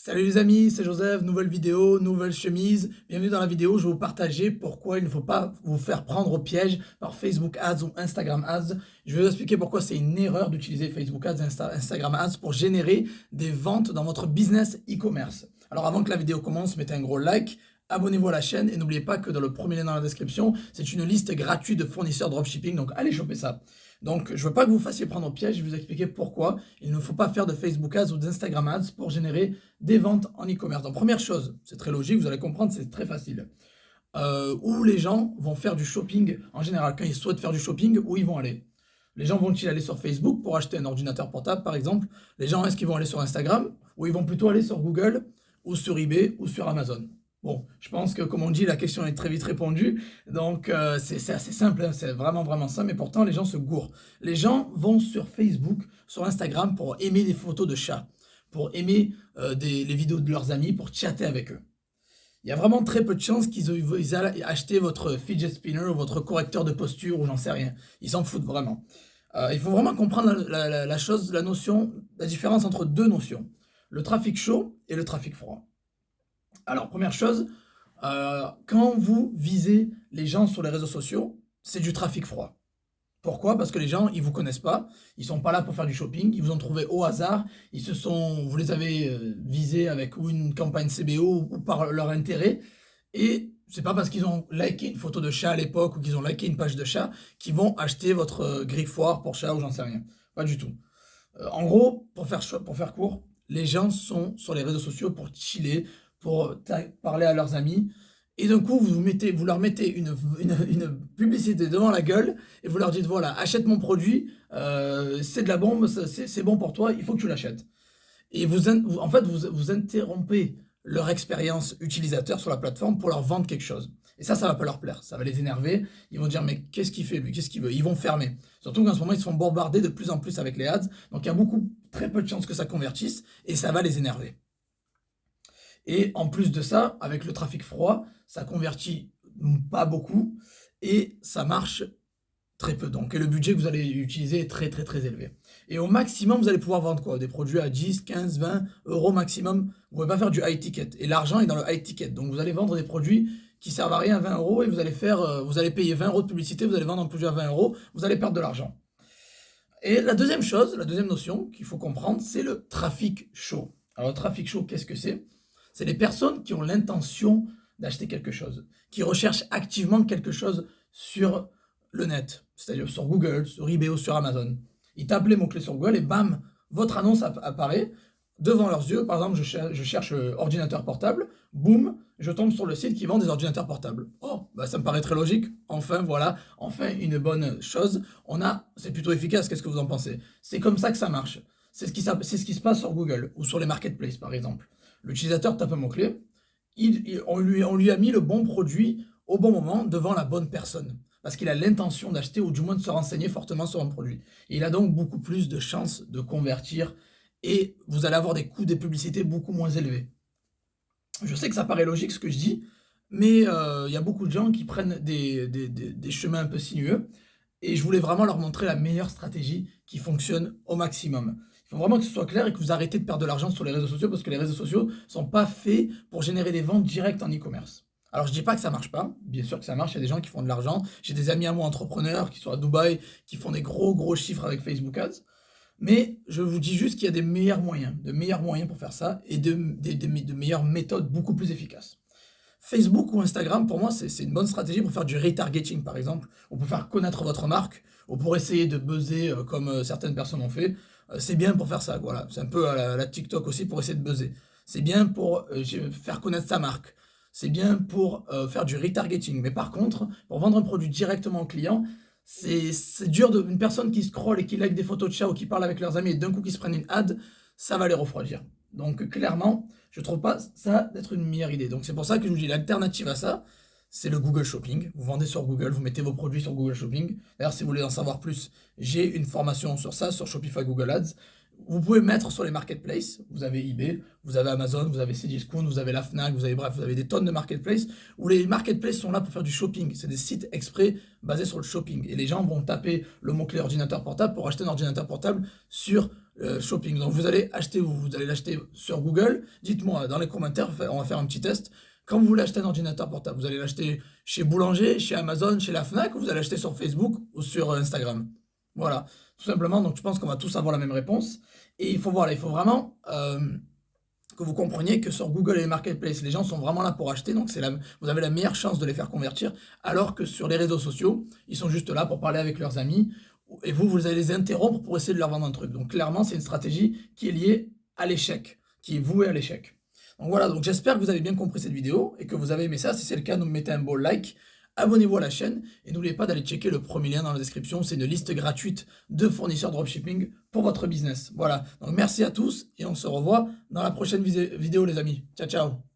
Salut les amis, c'est Joseph, nouvelle vidéo, nouvelle chemise. Bienvenue dans la vidéo, je vais vous partager pourquoi il ne faut pas vous faire prendre au piège par Facebook Ads ou Instagram Ads. Je vais vous expliquer pourquoi c'est une erreur d'utiliser Facebook Ads et Instagram Ads pour générer des ventes dans votre business e-commerce. Alors avant que la vidéo commence, mettez un gros like, abonnez-vous à la chaîne et n'oubliez pas que dans le premier lien dans la description, c'est une liste gratuite de fournisseurs dropshipping, donc allez choper ça. Donc, je ne veux pas que vous fassiez prendre au piège, je vais vous expliquer pourquoi il ne faut pas faire de Facebook Ads ou d'Instagram Ads pour générer des ventes en e-commerce. Donc, première chose, c'est très logique, vous allez comprendre, c'est très facile. Où les gens vont faire du shopping, en général, quand ils souhaitent faire du shopping, où ils vont aller? Les gens vont-ils aller sur Facebook pour acheter un ordinateur portable, par exemple? Les gens, est-ce qu'ils vont aller sur Instagram? Ou ils vont plutôt aller sur Google, ou sur eBay, ou sur Amazon? Bon, je pense que, comme on dit, la question est très vite répondue. Donc, c'est assez simple, hein, c'est vraiment simple, mais pourtant, les gens se gourrent. Les gens vont sur Facebook, sur Instagram pour aimer des photos de chats, pour aimer les vidéos de leurs amis, pour chatter avec eux. Il y a vraiment très peu de chances qu'ils aillent acheter votre fidget spinner ou votre correcteur de posture ou j'en sais rien. Ils s'en foutent vraiment. Il faut vraiment comprendre la notion, la différence entre deux notions. Le trafic chaud et le trafic froid. Alors, première chose, quand vous visez les gens sur les réseaux sociaux, c'est du trafic froid. Pourquoi? Parce que les gens, ils vous connaissent pas, ils sont pas là pour faire du shopping, ils vous ont trouvé au hasard, vous les avez visés avec ou une campagne CBO ou par leur intérêt, et c'est pas parce qu'ils ont liké une photo de chat à l'époque ou qu'ils ont liké une page de chat qu'ils vont acheter votre griffoir pour chat ou j'en sais rien. Pas du tout. En gros, pour faire court, les gens sont sur les réseaux sociaux pour chiller, pour parler à leurs amis. Et d'un coup, vous leur mettez une publicité devant la gueule et vous leur dites, voilà, achète mon produit, c'est de la bombe, c'est bon pour toi, il faut que tu l'achètes. Et en fait, vous interrompez leur expérience utilisateur sur la plateforme pour leur vendre quelque chose. Et ça va pas leur plaire, ça va les énerver. Ils vont dire, mais qu'est-ce qu'il fait lui, qu'est-ce qu'il veut? Ils vont fermer. Surtout qu'en ce moment, ils se font bombarder de plus en plus avec les ads. Donc il y a très peu de chances que ça convertisse et ça va les énerver. Et en plus de ça, avec le trafic froid, ça convertit pas beaucoup et ça marche très peu. Donc, et le budget que vous allez utiliser est très élevé. Et au maximum, vous allez pouvoir vendre quoi? Des produits à 10, 15, 20 euros maximum. Vous ne pouvez pas faire du high ticket. Et l'argent est dans le high ticket. Donc, vous allez vendre des produits qui servent à rien à 20 euros et vous allez payer 20 euros de publicité, vous allez vendre un produit à 20 euros, vous allez perdre de l'argent. Et la deuxième chose, la deuxième notion qu'il faut comprendre, c'est le trafic chaud. Alors, le trafic chaud, qu'est-ce que c'est? C'est les personnes qui ont l'intention d'acheter quelque chose, qui recherchent activement quelque chose sur le net, c'est-à-dire sur Google, sur eBay ou sur Amazon. Ils tapent les mots-clés sur Google et bam, votre annonce apparaît devant leurs yeux. Par exemple, je cherche ordinateur portable, boum, je tombe sur le site qui vend des ordinateurs portables. Oh, bah ça me paraît très logique. Enfin, voilà, enfin une bonne chose. C'est plutôt efficace, qu'est-ce que vous en pensez? C'est comme ça que ça marche. C'est ce qui se passe sur Google ou sur les marketplaces, par exemple. L'utilisateur tape un mot-clé, on lui a mis le bon produit au bon moment devant la bonne personne. Parce qu'il a l'intention d'acheter ou du moins de se renseigner fortement sur un produit. Et il a donc beaucoup plus de chances de convertir et vous allez avoir des coûts de publicité beaucoup moins élevés. Je sais que ça paraît logique ce que je dis, mais il y a beaucoup de gens qui prennent des chemins un peu sinueux et je voulais vraiment leur montrer la meilleure stratégie qui fonctionne au maximum. Il faut vraiment que ce soit clair et que vous arrêtez de perdre de l'argent sur les réseaux sociaux parce que les réseaux sociaux ne sont pas faits pour générer des ventes directes en e-commerce. Alors je dis pas que ça marche pas, bien sûr que ça marche, il y a des gens qui font de l'argent. J'ai des amis à moi entrepreneurs qui sont à Dubaï, qui font des gros chiffres avec Facebook Ads. Mais je vous dis juste qu'il y a de meilleurs moyens pour faire ça et de meilleures méthodes beaucoup plus efficaces. Facebook ou Instagram, pour moi, c'est une bonne stratégie pour faire du retargeting, par exemple, ou pour faire connaître votre marque, ou pour essayer de buzzer comme certaines personnes ont fait. C'est bien pour faire ça, voilà. C'est un peu à la TikTok aussi pour essayer de buzzer. C'est bien pour faire connaître sa marque. C'est bien pour faire du retargeting. Mais par contre, pour vendre un produit directement au client, c'est dur une personne qui scrolle et qui like des photos de chats ou qui parle avec leurs amis et d'un coup qui se prennent une ad, ça va les refroidir. Donc clairement, je trouve pas ça d'être une meilleure idée. Donc c'est pour ça que je vous dis l'alternative à ça, c'est le Google Shopping. Vous vendez sur Google, vous mettez vos produits sur Google Shopping. D'ailleurs, si vous voulez en savoir plus, j'ai une formation sur ça, sur Shopify Google Ads. vous pouvez mettre sur les marketplaces, vous avez eBay, vous avez Amazon, vous avez Cdiscount, vous avez la Fnac, vous avez des tonnes de marketplaces, où les marketplaces sont là pour faire du shopping. C'est des sites exprès basés sur le shopping. Et les gens vont taper le mot-clé ordinateur portable pour acheter un ordinateur portable sur shopping. Donc vous allez acheter, vous allez l'acheter sur Google. Dites-moi dans les commentaires, on va faire un petit test. Quand vous voulez acheter un ordinateur portable, vous allez l'acheter chez Boulanger, chez Amazon, chez la Fnac, ou vous allez l'acheter sur Facebook ou sur Instagram. Voilà, tout simplement. Donc je pense qu'on va tous avoir la même réponse. Et il faut vraiment que vous compreniez que sur Google et les marketplaces, les gens sont vraiment là pour acheter. Donc vous avez la meilleure chance de les faire convertir. Alors que sur les réseaux sociaux, ils sont juste là pour parler avec leurs amis. Et vous allez les interrompre pour essayer de leur vendre un truc. Donc clairement, c'est une stratégie qui est liée à l'échec, qui est vouée à l'échec. Donc voilà, donc j'espère que vous avez bien compris cette vidéo et que vous avez aimé ça. Si c'est le cas, nous mettez un beau like, abonnez-vous à la chaîne et n'oubliez pas d'aller checker le premier lien dans la description. C'est une liste gratuite de fournisseurs dropshipping pour votre business. Voilà, donc merci à tous et on se revoit dans la prochaine vidéo les amis. Ciao, ciao.